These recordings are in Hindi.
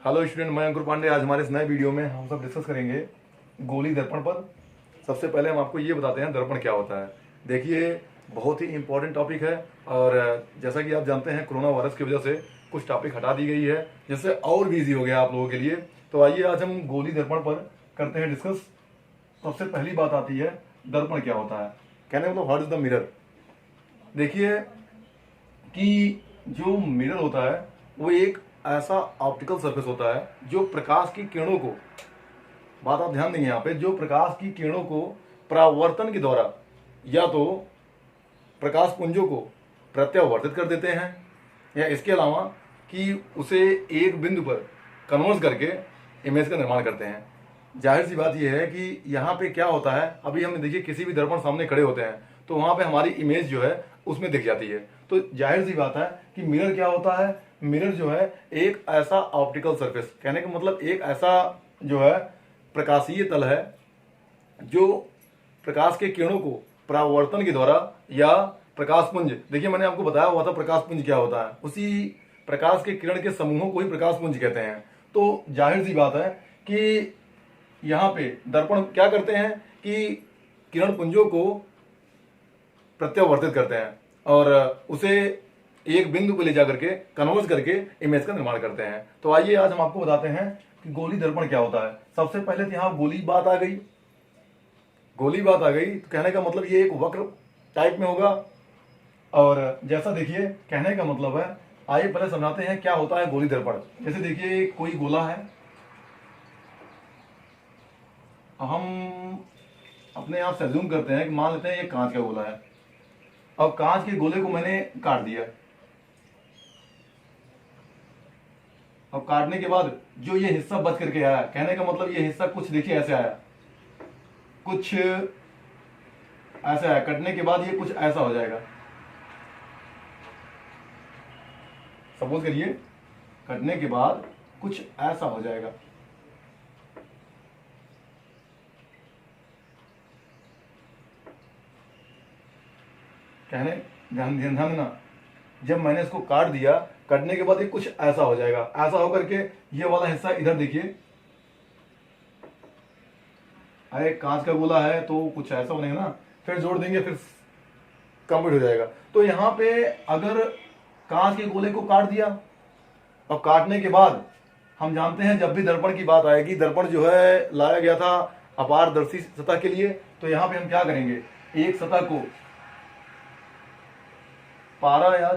हेलो स्टूडेंट, मैं अंकुर पांडे। आज हमारे इस नए वीडियो में हम सब डिस्कस करेंगे गोली दर्पण पर। सबसे पहले हम आपको ये बताते हैं दर्पण क्या होता है। देखिए, बहुत ही इंपॉर्टेंट टॉपिक है और जैसा कि आप जानते हैं कोरोना वायरस की वजह से कुछ टॉपिक हटा दी गई है, जिससे और भी ईजी हो गया आप लोगों के लिए। तो आइए आज हम गोली दर्पण पर करते हैं डिस्कस। सबसे पहली बात आती है दर्पण क्या होता है। कहने मतलब व्हाट इज द मिरर। देखिए कि जो मिरर होता है वो एक ऐसा ऑप्टिकल सरफेस होता है जो प्रकाश की किरणों को, बात आप ध्यान देंगे यहाँ पे, जो प्रकाश की किरणों को परावर्तन के द्वारा या तो प्रकाश पुंजों को प्रत्यावर्तित कर देते हैं या इसके अलावा कि उसे एक बिंदु पर कन्वर्ट करके इमेज का निर्माण करते हैं। जाहिर सी बात यह है कि यहाँ पे क्या होता है, अभी हम देखिए किसी भी दर्पण सामने खड़े होते हैं तो वहां पे हमारी इमेज जो है उसमें दिख जाती है। तो जाहिर सी बात है कि मिरर क्या होता है। मिरर जो है एक ऐसा ऑप्टिकल सरफेस, कहने का मतलब एक ऐसा जो है प्रकाशीय तल है जो प्रकाश के किरणों को परावर्तन के द्वारा या प्रकाश पुंज, देखिए मैंने आपको बताया हुआ था प्रकाश पुंज क्या होता है, उसी प्रकाश के किरण के समूहों को ही प्रकाश पुंज कहते हैं। तो जाहिर सी बात है कि यहाँ पे दर्पण क्या करते हैं कि किरण पुंजों को प्रत्यावर्तित करते हैं और उसे एक बिंदु पर ले जाकर के कन्वर्ट करके इमेज का निर्माण करते हैं। तो आइए आज हम आपको बताते हैं कि गोली दर्पण क्या होता है। सबसे पहले तो यहाँ गोली बात आ गई। गोली बात आ गई तो कहने का मतलब ये एक वक्र टाइप में होगा। और जैसा देखिए कहने का मतलब है, आइए पहले समझाते हैं क्या होता है गोली दर्पण। जैसे देखिए कोई गोला है, हम अपने आप से अज्यूम करते हैं कि मान लेते हैं ये कांच का गोला है। अब कांच के गोले को मैंने काट दिया। अब काटने के बाद जो ये हिस्सा बच करके आया, कहने का मतलब ये हिस्सा कुछ देखिए ऐसे आया, कुछ ऐसा है। कटने के बाद ये कुछ ऐसा हो जाएगा। सपोज करिए कटने के बाद कुछ ऐसा हो जाएगा। कहने ध्यान ध्यान ध्यान देना, जब मैंने इसको काट दिया, कटने के बाद ये कुछ ऐसा हो जाएगा। ऐसा होकर के ये वाला हिस्सा इधर देखिए, अरे कांच का गोला है तो कुछ ऐसा बनेगा ना, फिर जोड़ देंगे फिर कंप्लीट हो जाएगा। तो यहाँ पे अगर कांच के गोले को काट दिया, और काटने के बाद हम जानते हैं जब भी दर्पण की बात आएगी, दर्पण जो है लाया गया था अपारदर्शी सतह के लिए। तो यहाँ पे हम क्या करेंगे, एक सतह को पारा या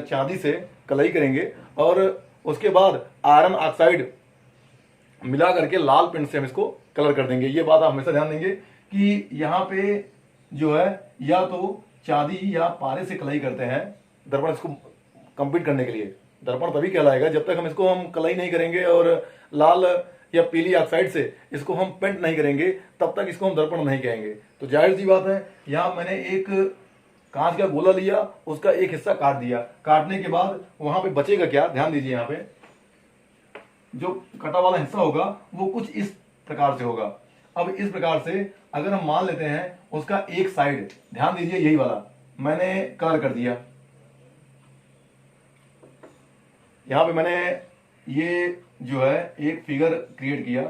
चांदी से कलई करेंगे और उसके बाद आयरन ऑक्साइड मिला करके लाल पेंट से हम इसको कलर कर देंगे। ये बात आप हमेशा ध्यान देंगे कि यहाँ पे जो है या तो चांदी या पारे से कलई करते हैं दर्पण इसको कंप्लीट करने के लिए। दर्पण तभी कहलाएगा जब तक हम इसको हम कलई नहीं करेंगे और लाल या पीली ऑक्साइड से इसको हम पेंट नहीं करेंगे, तब तक इसको हम दर्पण नहीं कहेंगे। तो जाहिर सी बात है, यहाँ मैंने एक कांच का गोला लिया, उसका एक हिस्सा काट दिया। काटने के बाद वहां पे बचेगा क्या, ध्यान दीजिए। यहाँ पे जो कटा वाला हिस्सा होगा वो कुछ इस प्रकार से होगा। अब इस प्रकार से अगर हम मान लेते हैं उसका एक साइड, ध्यान दीजिए यही वाला मैंने कलर कर दिया। यहां पे मैंने ये जो है एक फिगर क्रिएट किया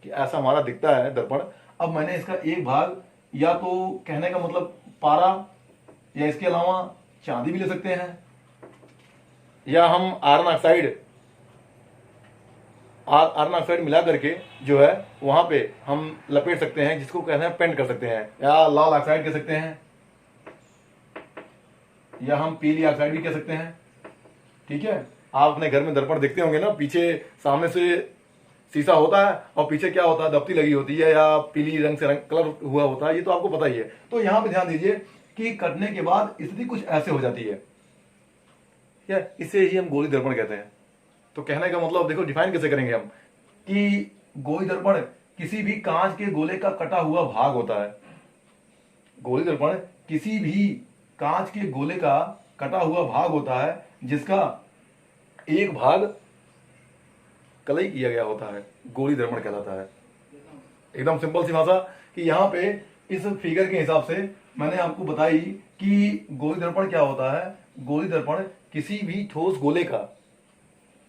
कि ऐसा हमारा दिखता है दर्पण। अब मैंने इसका एक भाग या तो कहने का मतलब पारा या इसके अलावा चांदी भी ले सकते हैं, या हम आयरन ऑक्साइड मिला करके जो है वहां पे हम लपेट सकते हैं, जिसको कहते हैं पेंट कर सकते हैं, या लाल ऑक्साइड कह सकते हैं, या हम पीली ऑक्साइड भी कह सकते हैं। ठीक है, आप अपने घर में दर्पण देखते होंगे ना, पीछे सामने से शीशा होता है और पीछे क्या होता है, दफ्ती लगी होती है या पीली रंग से रंग कलर हुआ होता है, ये तो आपको पता ही है। तो यहां पे ध्यान दीजिए कि कटने के बाद स्थिति कुछ ऐसे हो जाती है, या इसे ही हम गोली दर्पण कहते हैं। तो कहने का मतलब देखो डिफाइन कैसे करेंगे हम कि गोली दर्पण किसी भी कांच के गोले का कटा हुआ भाग होता है। गोली दर्पण किसी भी कांच के गोले का कटा हुआ भाग होता है जिसका एक भाग कलई किया गया होता है, गोली दर्पण कहलाता है। एकदम सिंपल सी भाषा कि यहाँ पे इस फिगर के हिसाब से मैंने आपको बताई कि गोली दर्पण क्या होता है। गोली दर्पण किसी भी ठोस गोले का,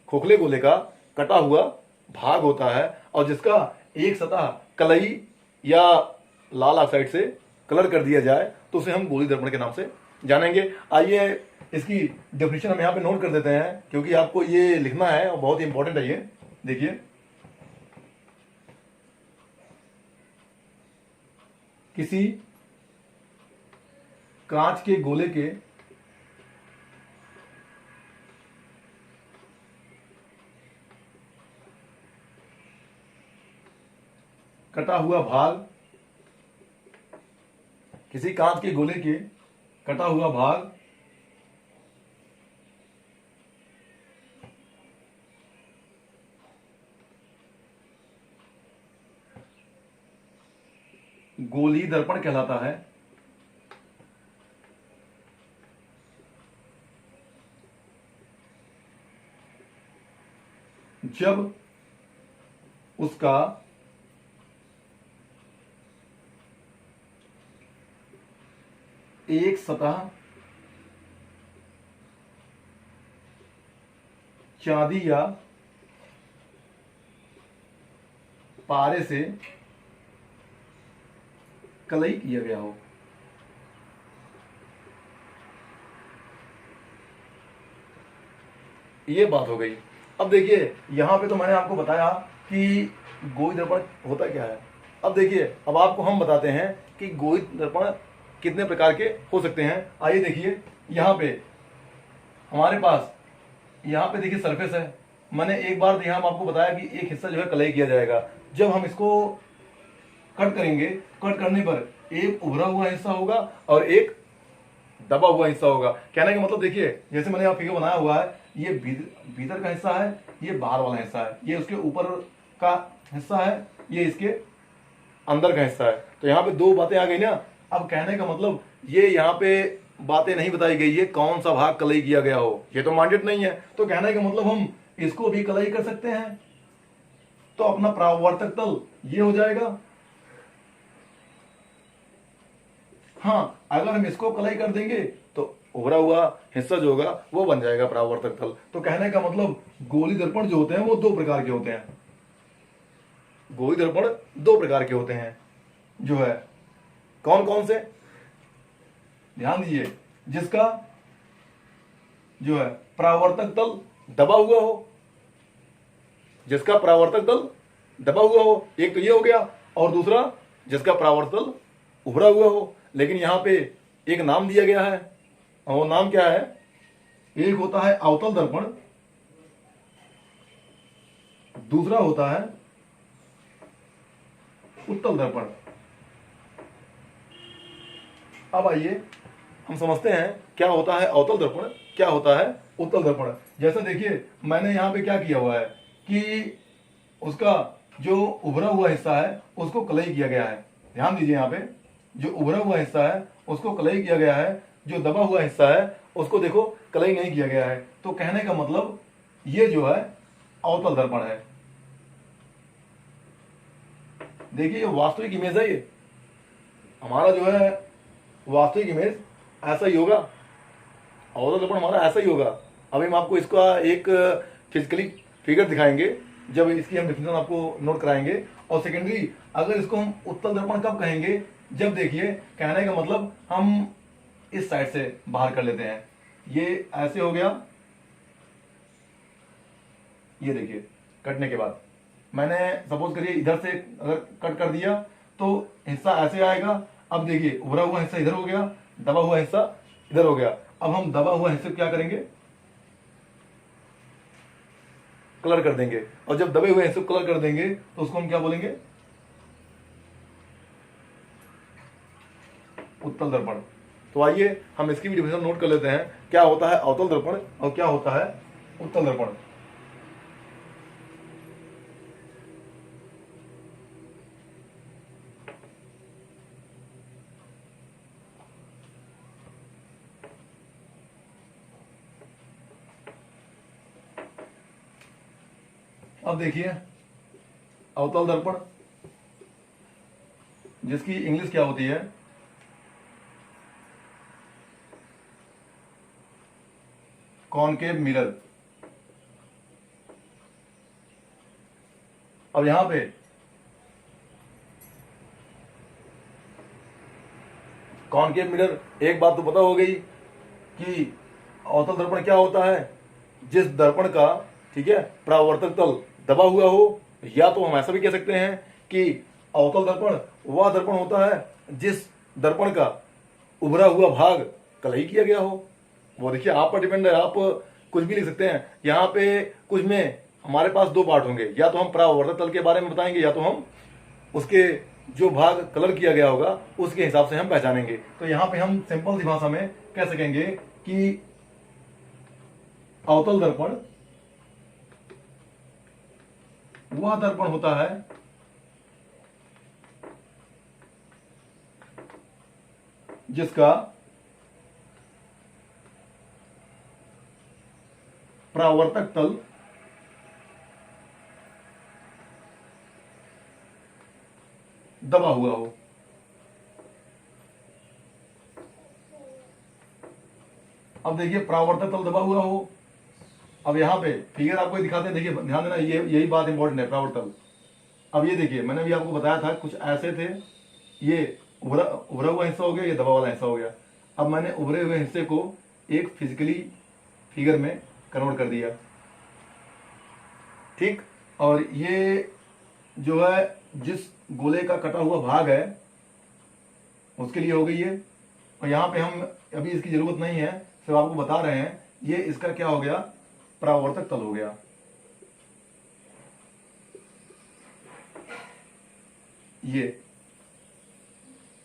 खोखले गोले का कटा हुआ भाग होता है और जिसका एक सतह कलई या लाल ऑक्साइड से कलर कर दिया जाए तो उसे हम गोली दर्पण के नाम से जानेंगे। आइए इसकी डेफिनेशन हम यहाँ पे नोट कर देते हैं क्योंकि आपको ये लिखना है और बहुत ही इंपॉर्टेंट है ये। देखिए, किसी कांच के गोले के कटा हुआ भाग, किसी कांच के गोले के कटा हुआ भाग गोली दर्पण कहलाता है। जब उसका एक सतह चांदी या पारे से कलई किया गया हो। ये बात हो गई। अब देखिए यहां पे तो मैंने आपको बताया कि गोली दर्पण होता क्या है। अब देखिए, अब आपको हम बताते हैं कि गोली दर्पण कितने प्रकार के हो सकते हैं। आइए देखिए, यहां पे हमारे पास, यहां पे देखिए सरफेस है। मैंने एक बार यहां आपको बताया कि एक हिस्सा जो है कलई किया जाएगा। जब हम इसको कट करेंगे, कट करने पर एक उभरा हुआ हिस्सा होगा और एक दबा हुआ हिस्सा होगा। कहने का मतलब देखिए, जैसे मैंने यहाँ फिगर बनाया हुआ है, ये भीतर का हिस्सा है, ये बाहर वाला हिस्सा है, ये उसके ऊपर का हिस्सा है, ये इसके अंदर का हिस्सा है। तो यहाँ पे दो बातें आ गई ना। अब कहने का मतलब ये यहाँ पे बातें नहीं बताई गई है कौन सा भाग कलई किया गया हो, ये तो मांडेड नहीं है। तो कहने का मतलब हम इसको भी कलई कर सकते हैं। तो अपना परावर्तक तल ये हो जाएगा। हाँ, अगर हम इसको कलई कर देंगे तो उभरा हुआ हिस्सा जो होगा वो बन जाएगा परावर्तक तल। तो कहने का मतलब गोली दर्पण जो होते हैं वो दो प्रकार के होते हैं। गोली दर्पण दो प्रकार के होते हैं जो है, कौन कौन से, ध्यान दीजिए। जिसका जो है परावर्तक तल दबा हुआ हो, जिसका परावर्तक तल दबा हुआ हो, एक तो ये हो गया, और दूसरा जिसका परावर्तक तल उभरा हुआ हो। लेकिन यहां पे एक नाम दिया गया है, और वो नाम क्या है? एक होता है अवतल दर्पण, दूसरा होता है उत्तल दर्पण। अब आइए हम समझते हैं क्या होता है अवतल दर्पण, क्या होता है उत्तल दर्पण। जैसे देखिए, मैंने यहां पे क्या किया हुआ है कि उसका जो उभरा हुआ हिस्सा है उसको कलई किया गया है। ध्यान दीजिए, यहाँ पे जो उभरा हुआ हिस्सा है उसको कलई किया गया है, जो दबा हुआ हिस्सा है उसको देखो कलई नहीं किया गया है। तो कहने का मतलब ये जो है अवतल दर्पण है। देखिए, ये वास्तविक इमेज है, ये हमारा जो है वास्तविक इमेज ऐसा ही होगा, अवतल दर्पण हमारा ऐसा ही होगा। अभी हम आपको इसका एक फिजिकली फिगर दिखाएंगे जब इसकी हम डेफिनेशन आपको नोट कराएंगे। और सेकेंडरी, अगर इसको हम उत्तल दर्पण कब कहेंगे? जब देखिए, कहने का मतलब हम इस साइड से बाहर कर लेते हैं, ये ऐसे हो गया, ये देखिए कटने के बाद मैंने सपोज करिए इधर से अगर कट कर दिया तो हिस्सा ऐसे आएगा। अब देखिए, उभरा हुआ हिस्सा इधर हो गया, दबा हुआ हिस्सा इधर हो गया। अब हम दबा हुआ हिस्से क्या करेंगे? कलर कर देंगे। और जब दबे हुए हिस्से कलर कर देंगे तो उसको हम क्या बोलेंगे? उत्तल दर्पण। तो आइए हम इसकी भी डिफिनेशन नोट कर लेते हैं, क्या होता है अवतल दर्पण और क्या होता है उत्तल दर्पण। अब देखिए, अवतल दर्पण जिसकी इंग्लिश क्या होती है? Concave mirror. अब यहां पे कॉनकेव मिरर, एक बात तो पता हो गई कि अवतल दर्पण क्या होता है, जिस दर्पण का, ठीक है, परावर्तक तल दबा हुआ हो, या तो हम ऐसा भी कह सकते हैं कि अवतल दर्पण वह दर्पण होता है जिस दर्पण का उभरा हुआ भाग कलई किया गया हो। वो देखिए आप पर डिपेंड है, आप कुछ भी लिख सकते हैं। यहाँ पे कुछ में हमारे पास दो पार्ट होंगे, या तो हम परावर्तक तल के बारे में बताएंगे, या तो हम उसके जो भाग कलर किया गया होगा उसके हिसाब से हम पहचानेंगे। तो यहाँ पे हम सिंपल सी भाषा में कह सकेंगे कि अवतल दर्पण वह दर्पण होता है जिसका परावर्तक तल दबा हुआ हो। अब देखिए परावर्तक तल दबा हुआ हो। अब यहां पे फिगर आपको दिखाते हैं, देखिए ध्यान देना, ये यही बात इंपॉर्टेंट है, परावर्तक तल। अब ये देखिए मैंने भी आपको बताया था कुछ ऐसे थे, ये उभरा हुआ हिस्सा हो गया, ये दबा वाला हिस्सा हो गया। अब मैंने उभरे हुए हिस्से को एक फिजिकली फिगर में कन्वर्ट कर दिया, ठीक। और ये जो है जिस गोले का कटा हुआ भाग है उसके लिए हो गई है। और यहाँ पे हम अभी इसकी जरूरत नहीं है, सिर्फ आपको बता रहे हैं, ये इसका क्या हो गया, परावर्तक तल हो गया। ये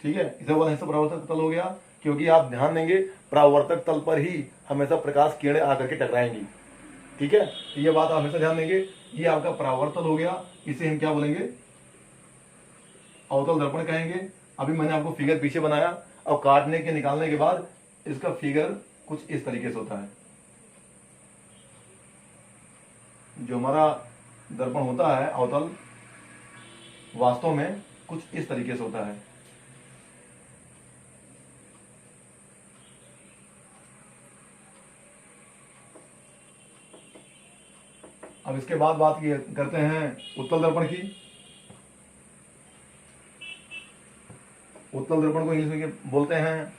ठीक है, इधर वाला हिस्सा परावर्तक तल हो गया, क्योंकि आप ध्यान देंगे परावर्तक तल पर ही हमेशा प्रकाश किरणें आकर के टकराएंगी, ठीक है। ये बात आप हमेशा ध्यान देंगे। ये आपका परावर्तक तल हो गया, इसे हम क्या बोलेंगे, अवतल दर्पण कहेंगे। अभी मैंने आपको फिगर पीछे बनाया, और काटने के निकालने के बाद इसका फिगर कुछ इस तरीके से होता है। जो हमारा दर्पण होता है अवतल, वास्तव में कुछ इस तरीके से होता है। अब इसके बाद बात करते हैं उत्तल दर्पण की। उत्तल दर्पण को इंग्लिश में बोलते हैं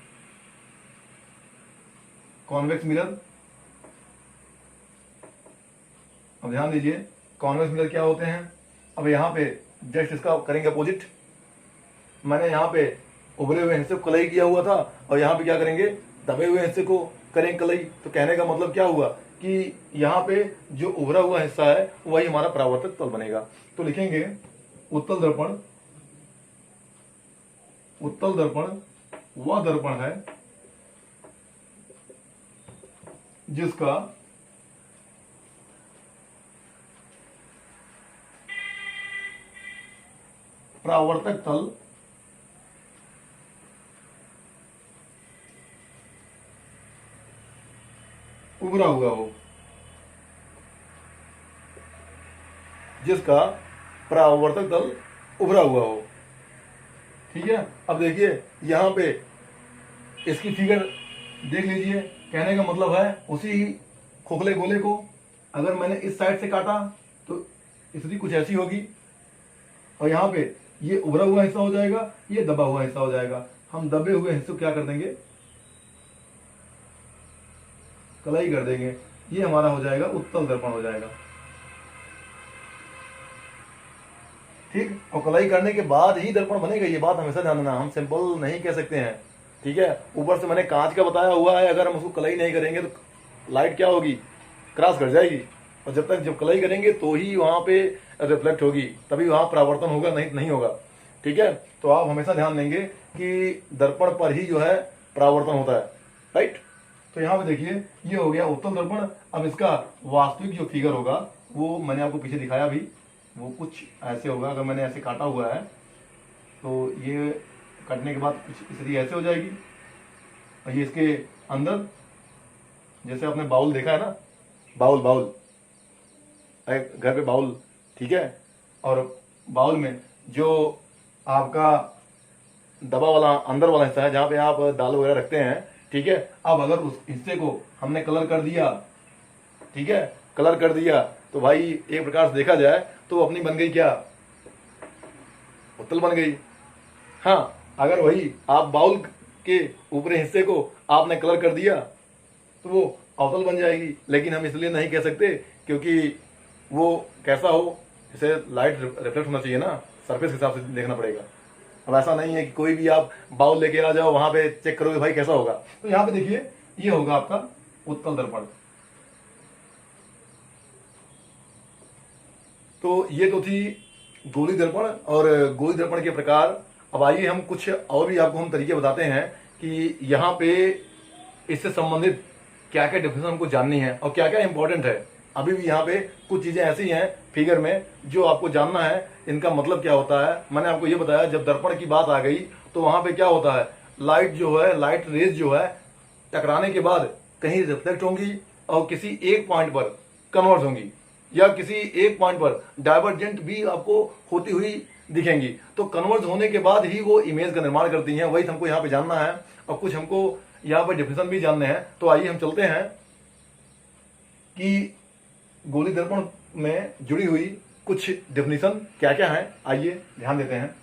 कॉन्वेक्स मिरर। अब ध्यान दीजिए कॉन्वेक्स मिरर क्या होते हैं। अब यहाँ पे जस्ट इसका करेंगे अपोजिट। मैंने यहाँ पे उभरे हुए हिस्से को कलई किया हुआ था, और यहाँ पे क्या करेंगे, दबे हुए हिस्से को करेंगे कलई। तो कहने का मतलब क्या हुआ कि यहाँ पे जो उभरा हुआ हिस्सा है वही हमारा परावर्तक तल बनेगा। तो लिखेंगे उत्तल दर्पण, उत्तल दर्पण वह दर्पण है जिसका परावर्तक तल उभरा हुआ हो, जिसका परावर्तक तल उभरा हुआ हो, ठीक है। अब देखिए यहां पे इसकी फिगर देख लीजिए। कहने का मतलब है उसी खोखले गोले को अगर मैंने इस साइड से काटा तो स्थिति कुछ ऐसी होगी, और यहाँ पे ये उभरा हुआ हिस्सा हो जाएगा, ये दबा हुआ हिस्सा हो जाएगा। हम दबे हुए हिस्से को क्या कर देंगे, कलाई कर देंगे। ये हमारा हो जाएगा उत्तल दर्पण हो जाएगा, ठीक। और कलाई करने के बाद ही दर्पण बनेगा, ये बात हमेशा ध्यान देना। हम सिंपल नहीं कह सकते हैं, ठीक है। ऊपर से मैंने कांच का बताया हुआ है, अगर हम उसको कलाई नहीं करेंगे तो लाइट क्या होगी, क्रॉस कर जाएगी। और जब कलाई करेंगे तो ही वहां पे रिफ्लेक्ट होगी, तभी वहां परावर्तन होगा, नहीं होगा, ठीक है। तो आप हमेशा ध्यान देंगे कि दर्पण पर ही जो है परावर्तन होता है, राइट। तो यहाँ पे देखिए ये हो गया उत्तल दर्पण। अब इसका वास्तविक जो फिगर होगा वो मैंने आपको पीछे दिखाया भी, वो कुछ ऐसे होगा। अगर मैंने ऐसे काटा हुआ है तो ये काटने के बाद कुछ स्थिति ऐसे हो जाएगी। और ये इसके अंदर जैसे आपने बाउल देखा है ना, बाउल घर पे बाउल, ठीक है। और बाउल में जो आपका दबा वाला अंदर वाला हिस्सा है जहां पे आप दाल वगैरह रखते हैं, ठीक है। अब अगर उस हिस्से को हमने कलर कर दिया ठीक है, कलर कर दिया तो भाई एक प्रकार से देखा जाए तो अपनी बन गई क्या, उत्तल बन गई। हाँ, अगर वही आप बाउल के ऊपरी हिस्से को आपने कलर कर दिया तो वो अवतल बन जाएगी, लेकिन हम इसलिए नहीं कह सकते क्योंकि वो कैसा हो, इसे लाइट रिफ्लेक्ट होना चाहिए ना, सरफेस के हिसाब से देखना पड़ेगा। अब ऐसा नहीं है कि कोई भी आप बाउल लेके आ जाओ वहां पे चेक करोगे भाई कैसा होगा। तो यहाँ पे देखिए ये होगा आपका उत्तल दर्पण। तो ये तो थी गोली दर्पण और गोली दर्पण के प्रकार। अब आइए हम कुछ और भी आपको हम तरीके बताते हैं कि यहाँ पे इससे संबंधित क्या क्या डिफिनेशन हमको जाननी है और क्या क्या इंपॉर्टेंट है। अभी भी यहाँ पे कुछ चीजें ऐसी हैं फिगर में जो आपको जानना है, इनका मतलब क्या होता है। मैंने आपको ये बताया जब दर्पण की बात आ गई तो वहां पे क्या होता है, लाइट जो है, लाइट रेज जो है टकराने के बाद कहीं रिफ्लेक्ट होंगी और किसी एक पॉइंट पर कन्वर्ट होंगी या किसी एक पॉइंट पर डाइवर्जेंट भी आपको होती हुई दिखेंगी। तो कन्वर्ट होने के बाद ही वो इमेज का निर्माण करती हैं, वही हमको यहाँ पे जानना है और कुछ हमको यहाँ पर डिफिनेशन भी जानने हैं। तो आइए हम चलते हैं कि गोली दर्पण में जुड़ी हुई कुछ डेफिनेशन क्या क्या है, आइए ध्यान देते हैं।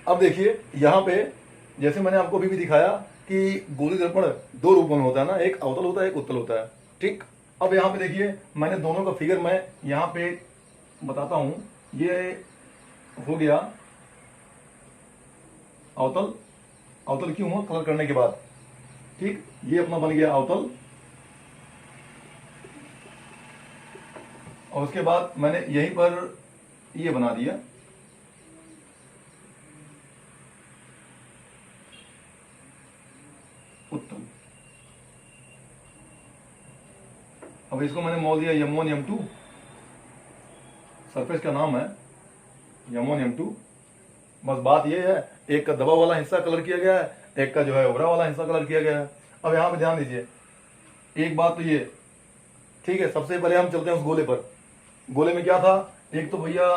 अब देखिए यहां पे जैसे मैंने आपको अभी भी दिखाया कि गोली दर्पण दो रूपों में होता है ना, एक अवतल होता है एक उत्तल होता है, ठीक। अब यहाँ पे देखिए मैंने दोनों का फिगर मैं यहाँ पे बताता हूं। ये हो गया अवतल, अवतल क्यों हुआ, कलर करने के बाद, ठीक। ये अपना बन गया अवतल और उसके बाद मैंने यहीं पर ये बना दिया उत्तल। अब इसको मैंने मोल दिया M1 M2, सरफेस का नाम है M1 M2। बस बात ये है एक का दबा वाला हिस्सा कलर किया गया है, एक का जो है उभरा वाला हिस्सा कलर किया गया है। अब यहां पे ध्यान दीजिए एक बात तो ये, ठीक है। सबसे पहले हम चलते हैं उस गोले पर। गोले में क्या था, एक तो भैया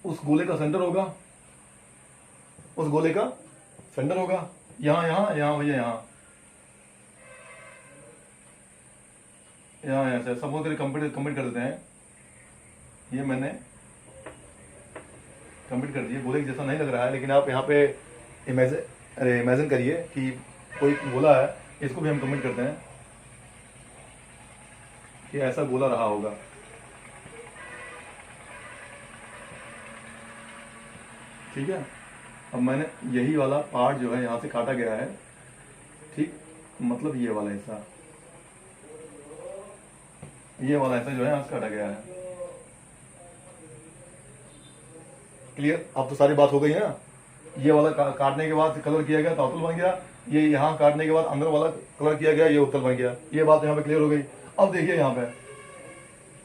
उस गोले का सेंटर होगा, उस गोले का सेंटर होगा यहां यहां यहां भैया यहां ऐसे सब करके कंप्लीट कर देते हैं। ये मैंने कंप्लीट कर दिए, गोले की जैसा नहीं लग रहा है, लेकिन आप यहाँ पे इमेजिन करिए कि कोई गोला है, इसको भी हम कंप्लीट करते हैं कि ऐसा गोला रहा होगा। ठीक है, अब मैंने यही वाला पार्ट जो है यहां से काटा गया है, ठीक, मतलब ये वाला हिस्सा, ये वाला हिस्सा जो है यहां से काटा गया है। क्लियर, अब तो सारी बात हो गई है ना। ये वाला काटने के बाद कलर किया गया तो अवतल बन गया, ये यहाँ काटने के बाद अंदर वाला कलर किया गया, ये उत्तल बन गया। ये बात यहाँ पे क्लियर हो गई। अब देखिए यहाँ पे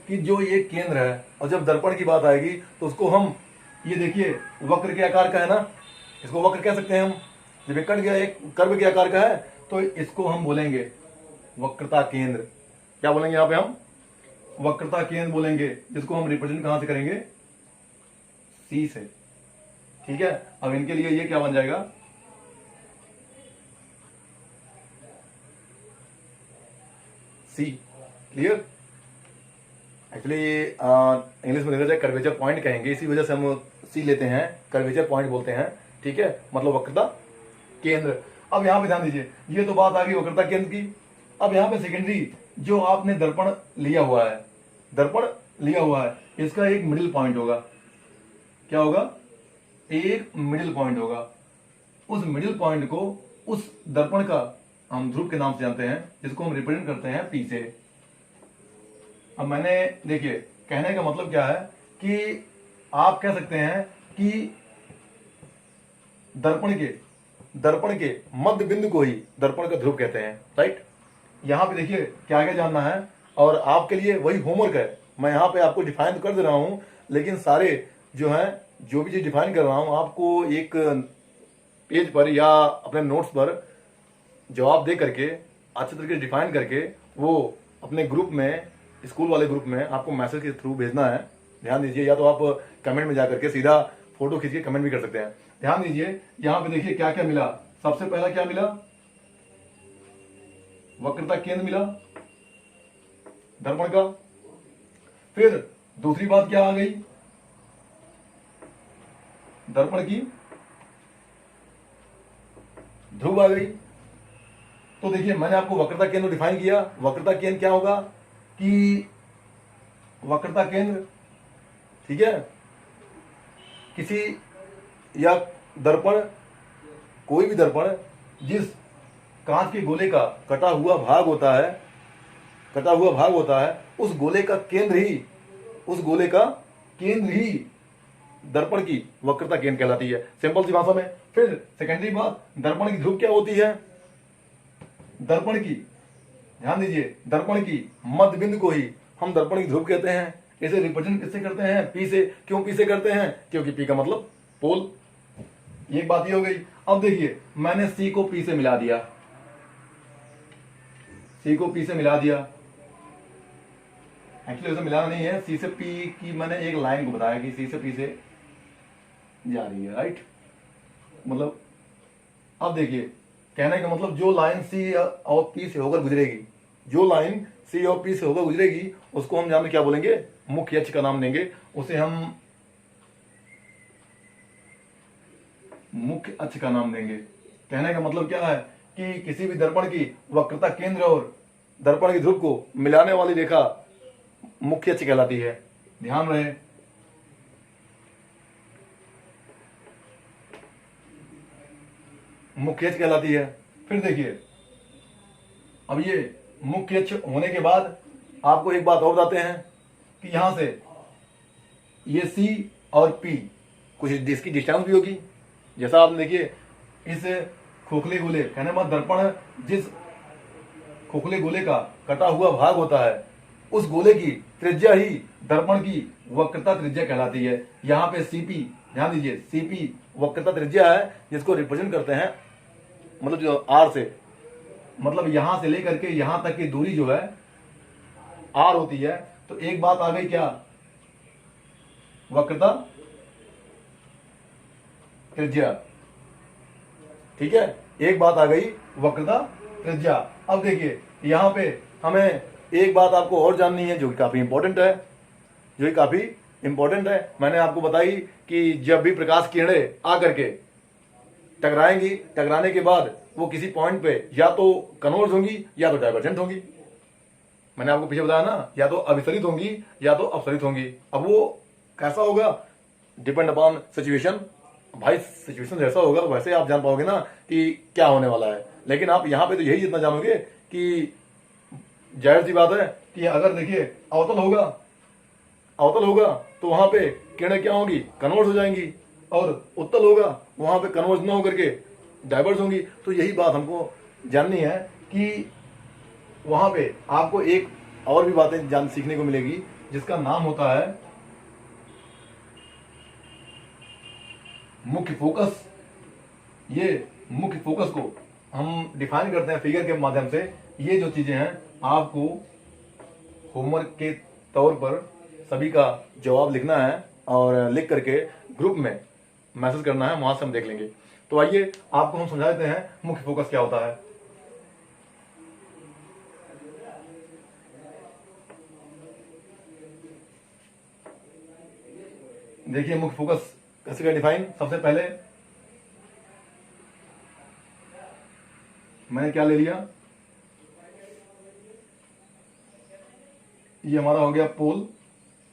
कि जो ये केंद्र है और जब दर्पण की बात आएगी तो उसको हम, ये देखिए वक्र के आकार का है ना, इसको वक्र कह सकते हैं हम। जब ये कट गया एक कर्व के आकार का है तो इसको हम बोलेंगे वक्रता केंद्र। क्या बोलेंगे यहाँ पे हम, वक्रता केंद्र बोलेंगे, जिसको हम रिप्रेजेंट कहां से करेंगे, सी से। ठीक है, अब इनके लिए ये क्या बन जाएगा, सी। क्लियर, एक्चुअली इंग्लिश में देखा जाए कर्वेचर पॉइंट कहेंगे, इसी वजह से हम सी लेते हैं, कर्वेचर पॉइंट बोलते हैं। ठीक है, मतलब वक्रता केंद्र। अब यहां पे ध्यान दीजिए, ये तो बात आ गई वक्रता केंद्र की। अब यहां पे सेकेंडरी जो आपने दर्पण लिया हुआ है, दर्पण लिया हुआ है, इसका एक मिडिल पॉइंट होगा। क्या होगा, एक मिडिल पॉइंट होगा। उस मिडिल पॉइंट को उस दर्पण का हम ध्रुव के नाम से जानते हैं, जिसको हम रिप्रेजेंट करते हैं पी से। अब मैंने देखिए कहने का मतलब क्या है कि आप कह सकते हैं कि दर्पण के मध्य बिंदु को ही दर्पण का ध्रुव कहते हैं, राइट। यहां पे देखिए क्या क्या जानना है, और आपके लिए वही होमवर्क है। मैं यहां पे आपको डिफाइन तो कर दे रहा हूं, लेकिन सारे जो है, जो भी चीज डिफाइन कर रहा हूं, आपको एक पेज पर या अपने नोट्स पर जवाब दे करके अच्छे तरीके से डिफाइन करके वो अपने ग्रुप में स्कूल वाले ग्रुप में आपको मैसेज के थ्रू भेजना है। ध्यान दीजिए, या तो आप कमेंट में जाकर के सीधा फोटो खींच के कमेंट भी कर सकते हैं। ध्यान दीजिए, यहाँ पे देखिए क्या क्या मिला। सबसे पहला क्या मिला, वक्रता केंद्र मिला दर्पण का। फिर दूसरी बात क्या आ गई, दर्पण की ध्रुव आ गई। तो देखिए मैंने आपको वक्रता केंद्र डिफाइन किया। वक्रता केंद्र क्या होगा कि वक्रता केंद्र, ठीक है, किसी या दर्पण, कोई भी दर्पण जिस कांच के गोले का कटा हुआ भाग होता है, उस गोले का केंद्र ही दर्पण की वक्रता केंद्र कहलाती है, सिंपल सी भाषा में। फिर सेकेंडरी बात, दर्पण की ध्रुव क्या होती है, दर्पण की, ध्यान दीजिए, दर्पण की मध्य बिंदु को ही हम दर्पण की ध्रुव कहते हैं। इसे रिप्रेजेंट किससे करते हैं, पी से। क्यों पी से करते हैं, क्योंकि पी का मतलब पोल। एक बात ये हो गई। अब देखिए मैंने सी को पी से मिला दिया, एक्चुअली उसे मिलाना नहीं है, सी से पी की मैंने एक लाइन को बताया कि सी से पी से जा रही है, राइट। मतलब अब देखिए कहने का मतलब जो लाइन सी और पी से होकर गुजरेगी, उसको हम यहाँ में क्या बोलेंगे, मुख्य अक्ष का नाम देंगे। उसे हम मुख्य अक्ष का नाम देंगे। कहने का मतलब क्या है कि किसी भी दर्पण की वक्रता केंद्र और दर्पण की ध्रुव को मिलाने वाली रेखा मुख्य अक्ष कहलाती है। ध्यान रहे, मुख्य अक्ष कहलाती है। फिर देखिए अब ये मुख्य अक्ष होने के बाद आपको एक बात और बताते हैं कि यहां से ये सी और पी कुछ इसकी डिस्टेंस भी होगी। जैसा आपने देखिए इस खोखले गोले, कहने मतलब दर्पण जिस खोखले गोले का कटा हुआ भाग होता है, उस गोले की त्रिज्या ही दर्पण की वक्रता त्रिज्या कहलाती है। यहाँ पे सीपी, ध्यान दीजिए, सीपी वक्रता त्रिज्या है जिसको रिप्रेजेंट करते हैं, मतलब जो आर से, मतलब यहां से लेकर के यहां तक की दूरी जो है आर होती है। तो एक बात आ गई क्या, वक्रता त्रिज्या, ठीक है, एक बात आ गई वक्रता त्रिज्या। अब देखिए यहां पे हमें एक बात आपको और जाननी है जो कि काफी इंपॉर्टेंट है, मैंने आपको बताई कि जब भी प्रकाश किरणें आकर के टकराएंगी, टकराने के बाद वो किसी पॉइंट पे या तो कन्वर्ज होंगी या तो डाइवर्जेंट होंगी। मैंने आपको पीछे बताया ना, या तो अभिसरित होंगी या तो अपसरित होंगी। अब वो कैसा होगा, डिपेंड अपॉन सिचुएशन। भाई सिचुएशन जैसा होगा वैसे आप जान पाओगे ना कि क्या होने वाला है। लेकिन आप यहाँ पे तो यही जितना जानोगे कि जाहिर सी बात है कि अगर देखिए अवतल होगा तो वहां पे किरणें क्या होंगी, कन्वर्ज हो जाएंगी, और उत्तल होगा वहां पे कन्वर्ज न होकर के डाइवर्ज होंगी। तो यही बात हमको जाननी है कि वहां पे आपको एक और भी बातें सीखने को मिलेगी जिसका नाम होता है मुख्य फोकस। ये मुख्य फोकस को हम डिफाइन करते हैं फिगर के माध्यम से। ये जो चीजें हैं आपको होमवर्क के तौर पर सभी का जवाब लिखना है और लिख करके ग्रुप में मैसेज करना है, वहां से हम देख लेंगे। तो आइए आपको हम समझा देते हैं मुख्य फोकस क्या होता है। देखिए मुख्य फोकस कैसे का डिफाइन, सबसे पहले मैंने क्या ले लिया, ये हमारा हो गया पोल,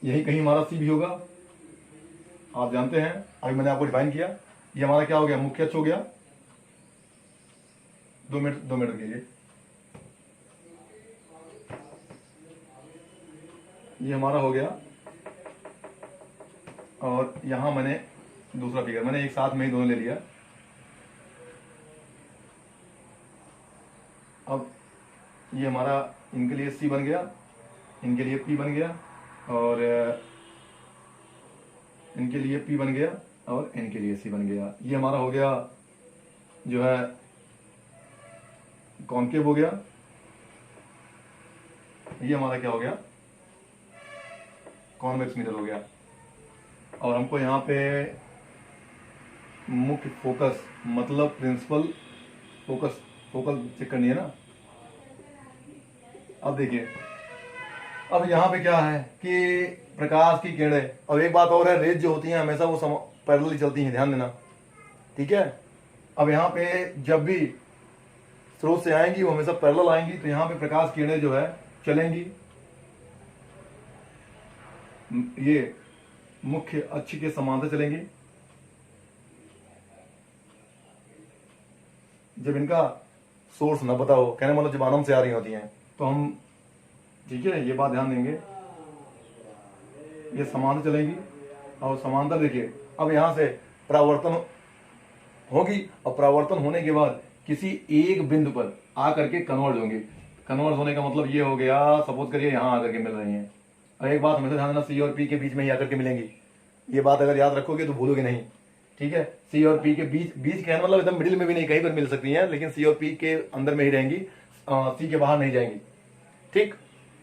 यही कहीं हमारा सी भी होगा, आप जानते हैं, अभी मैंने आपको डिफाइन किया। ये हमारा क्या हो गया, मुख्य अक्ष हो गया। 2 मिनट रुकिए। ये हमारा हो गया, और यहां मैंने दूसरा फिगर, मैंने एक साथ में ही दोनों ले लिया। अब ये हमारा इनके लिए सी बन गया, इनके लिए पी बन गया, और इनके लिए पी बन गया, और इनके लिए सी बन गया। ये हमारा हो गया जो है कॉन्केव हो गया। ये हमारा क्या हो गया, कॉन्वेक्स मिरर हो गया। और हमको यहाँ पे मुख्य फोकस मतलब प्रिंसिपल फोकस फोकल चेक करनी है ना। अब देखिए, अब यहाँ पे क्या है कि प्रकाश की किरणें, अब एक बात और है, रेज जो होती हैं हमेशा वो पैरेलली चलती हैं, ध्यान देना, ठीक है। अब यहाँ पे जब भी स्रोत से आएंगी वो हमेशा पैरेलल आएंगी, तो यहाँ पे प्रकाश किरणें जो है चलेंगी, ये मुख्य अक्ष के समांतर चलेंगी। जब इनका सोर्स न पता हो, कहने मतलब जब आनंद से आ रही होती हैं तो हम, ठीक है, ये बात ध्यान देंगे, ये समांतर चलेंगी। और समांतर देखिए, अब यहां से परावर्तन होगी और परावर्तन होने के बाद किसी एक बिंदु पर आकर के कन्वर्ज होंगे। कन्वर्ज होने का मतलब ये हो गया, सपोज करिए यहां आकर के मिल रही हैं। और एक बात हमेशा ध्यान देना, सी और पी के बीच में ही आकर के मिलेंगी। ये बात अगर याद रखोगे तो भूलोगे नहीं, ठीक है। सी और पी के बीच, बीच कहने मतलब एकदम मिडिल में भी नहीं, कहीं पर मिल सकती हैं, लेकिन सी और पी के अंदर में ही रहेंगी, सी के बाहर नहीं जाएंगी, ठीक।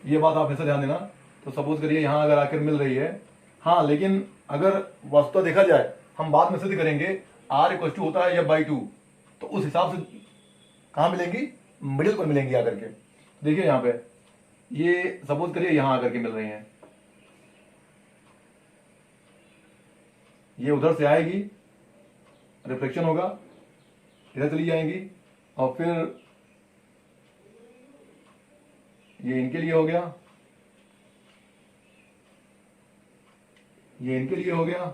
ये बात आप हमेशा ध्यान देना। तो सपोज करिए यहां अगर आकर मिल रही है, हाँ, लेकिन अगर वस्तुतः देखा जाए, हम बाद में सिद्ध करेंगे, आर इक्वल टू होता है या बाई 2, तो उस हिसाब से कहां मिलेंगी, मिडिल पर मिलेंगी आकर के। देखिए यहाँ पे ये सपोज करिए यहां आकर के मिल रही हैं, ये उधर से आएगी, रिफ्लेक्शन होगा, इधर चली जाएंगी, और फिर ये इनके लिए हो गया, ये इनके लिए हो गया,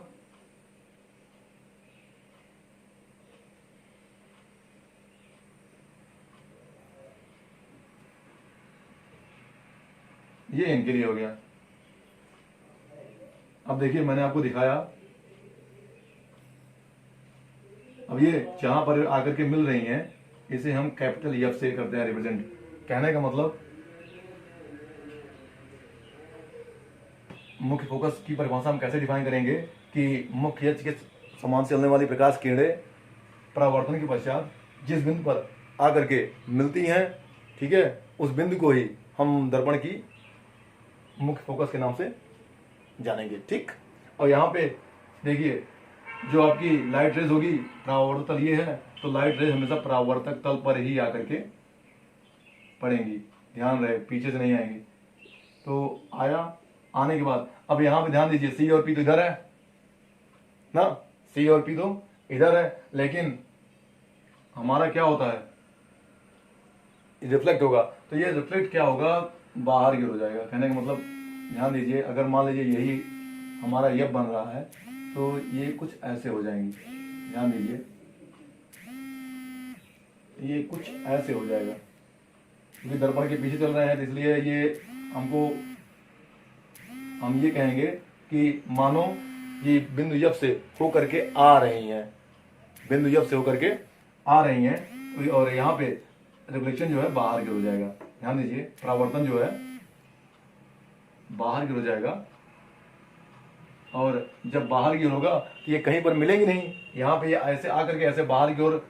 ये इनके लिए हो गया। अब देखिए मैंने आपको दिखाया, अब ये जहां पर आकर के मिल रही हैं इसे हम कैपिटल एफ से करते हैं रिप्रेजेंट। कहने का मतलब मुख्य फोकस की परिभाषा हम कैसे डिफाइन करेंगे कि मुख्य अक्ष के समान चलने वाली प्रकाश किरणें परावर्तन के पश्चात जिस बिंदु पर आकर के मिलती हैं, ठीक है, उस बिंदु को ही हम दर्पण की मुख्य फोकस के नाम से जानेंगे, ठीक। और यहाँ पे देखिए, जो आपकी लाइट रेज होगी, परावर्तक तल ये है, तो लाइट रेज हमेशा परावर्तक तल पर ही आकर के पड़ेंगी, ध्यान रहे, पीछे से नहीं आएंगी। तो आया, आने के बाद अब यहाँ पे ध्यान दीजिए, सी और पी तो इधर है ना, सी और पी तो इधर है, लेकिन हमारा क्या होता है, रिफ्लेक्ट होगा, तो ये रिफ्लेक्ट क्या होगा, बाहर की ओर हो जाएगा। कहने का मतलब ध्यान दीजिए, अगर मान लीजिए यही हमारा यह बन रहा है तो ये कुछ ऐसे हो जाएंगी, ध्यान दीजिए, ये कुछ ऐसे हो जाएगा, क्योंकि दर्पण के पीछे चल रहे हैं, तो इसलिए ये हमको, हम ये कहेंगे कि मानो ये बिंदु यफ से होकर के आ रही हैं, बिंदु यफ से होकर के आ रही हैं, और यहाँ पे रिफ्लेक्शन जो है बाहर की ओर हो जाएगा। ध्यान दीजिए, परावर्तन जो है बाहर की ओर हो जाएगा, और जब बाहर की ओर होगा तो ये कहीं पर मिलेंगी नहीं, यहाँ पे ये ऐसे आकर के ऐसे बाहर की ओर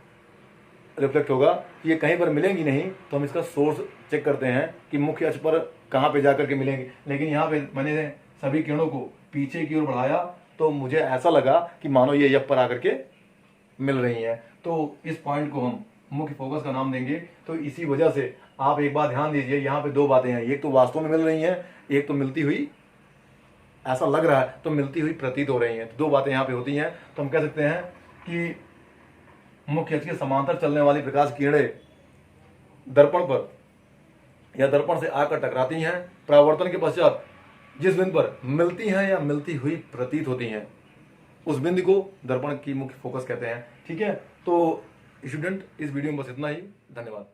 रिफ्लेक्ट होगा, ये कहीं पर मिलेंगी नहीं, तो हम इसका सोर्स चेक करते हैं कि मुख्य अक्ष पर कहाँ पे जाकर के मिलेंगे। लेकिन यहाँ पे मैंने सभी किरणों को पीछे की ओर बढ़ाया, तो मुझे ऐसा लगा कि मानो ये यप पर आकर के मिल रही हैं, तो इस पॉइंट को हम मुख्य फोकस का नाम देंगे। तो इसी वजह से आप एक बात ध्यान दीजिए, यहाँ पे दो बातें हैं, एक तो वास्तव में मिल रही हैं, एक तो मिलती हुई, ऐसा लग रहा है तो मिलती हुई प्रतीत हो रही हैं, तो दो बातें यहाँ पे होती हैं। तो हम कह सकते हैं कि मुख्य अक्ष के समांतर चलने वाली प्रकाश किरणें दर्पण पर या दर्पण से आकर टकराती हैं, परावर्तन के पश्चात जिस बिंदु पर मिलती हैं या मिलती हुई प्रतीत होती हैं, उस बिंदु को दर्पण की मुख्य फोकस कहते हैं, ठीक है। तो स्टूडेंट, इस वीडियो में बस इतना ही, धन्यवाद।